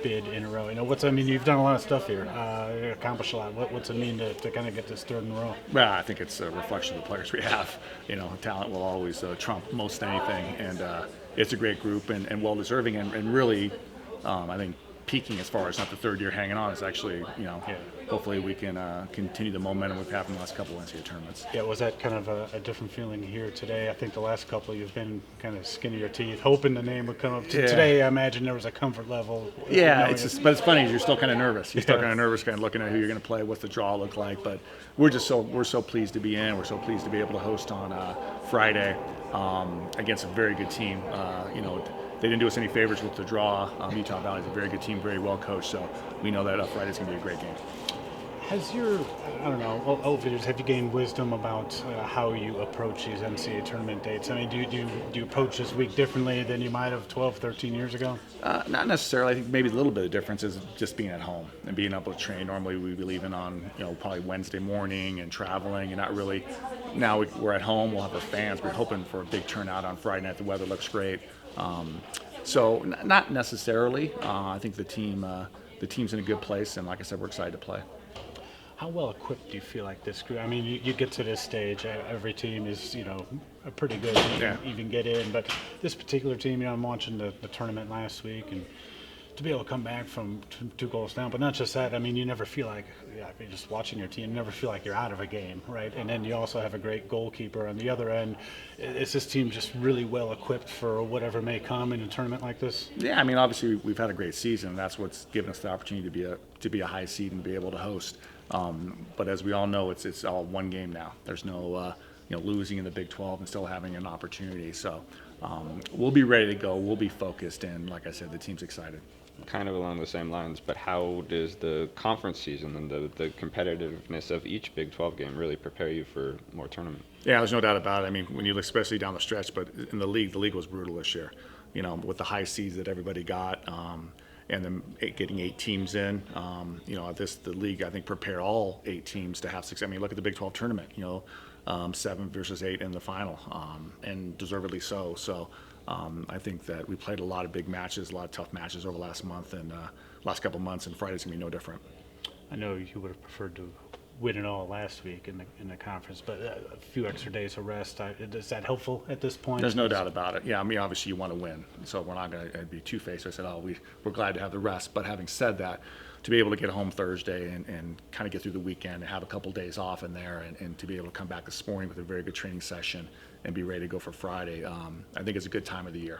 bid in a row. I mean, you've done a lot of stuff here, accomplished a lot. What's it mean to kind of get this third in a row? Well, I think it's a reflection of the players we have. Talent will always trump most anything, and it's a great group and well deserving, and really, I think peaking as far as not the third year hanging on is actually, hopefully we can continue the momentum we've had in the last couple of NCAA tournaments. Yeah, was that kind of a different feeling here today? I think the last couple you've been kind of skin of your teeth, hoping the name would come up. Yeah. Today, I imagine there was a comfort level. Yeah, but it's funny. You're still kind of nervous. You're still kind of nervous, kind of looking at who you're going to play, what's the draw look like. But we're so pleased to be in. We're so pleased to be able to host on Friday against a very good team. They didn't do us any favors with the draw. Utah Valley's a very good team, very well coached. So we know that Friday's going to be a great game. Has have you gained wisdom about how you approach these NCAA tournament dates? I mean, do you approach this week differently than you might have 12, 13 years ago? Not necessarily. I think maybe a little bit of difference is just being at home and being able to train. Normally we'd be leaving on, probably Wednesday morning and traveling and not really. Now we're at home. We'll have our fans. We're hoping for a big turnout on Friday night. The weather looks great. So not necessarily. I think the team's in a good place, and like I said, we're excited to play. How well equipped do you feel like this group? I mean, you get to this stage, every team is, pretty good to even get in. But this particular team, I'm watching the tournament last week, and to be able to come back from 2 goals down, but not just that, I mean, you never feel like, you're just watching your team, you never feel like you're out of a game, right? And then you also have a great goalkeeper on the other end. Is this team just really well equipped for whatever may come in a tournament like this? Yeah, I mean, obviously we've had a great season. That's what's given us the opportunity to be a high seed and be able to host. But as we all know, it's all one game now. There's no losing in the Big 12 and still having an opportunity. So we'll be ready to go. We'll be focused, and like I said, the team's excited. Kind of along the same lines, but how does the conference season and the competitiveness of each Big 12 game really prepare you for more tournament? Yeah, there's no doubt about it. I mean, when you look especially down the stretch, but in the league was brutal this year. With the high seeds that everybody got, and then getting 8 teams in. The league, I think, prepare all 8 teams to have success. I mean, look at the Big 12 tournament. 7 versus 8 in the final, and deservedly so. So. I think that we played a lot of big matches, a lot of tough matches over the last month and last couple months, and Friday's gonna be no different. I know you would have preferred to win it all last week in the conference, but a few extra days of rest, is that helpful at this point? There's no doubt about it. Yeah, I mean, obviously you want to win, so we're not going to be two-faced. I said, we're glad to have the rest, but having said that, to be able to get home Thursday and kind of get through the weekend and have a couple days off in there and to be able to come back this morning with a very good training session and be ready to go for Friday, I think it's a good time of the year.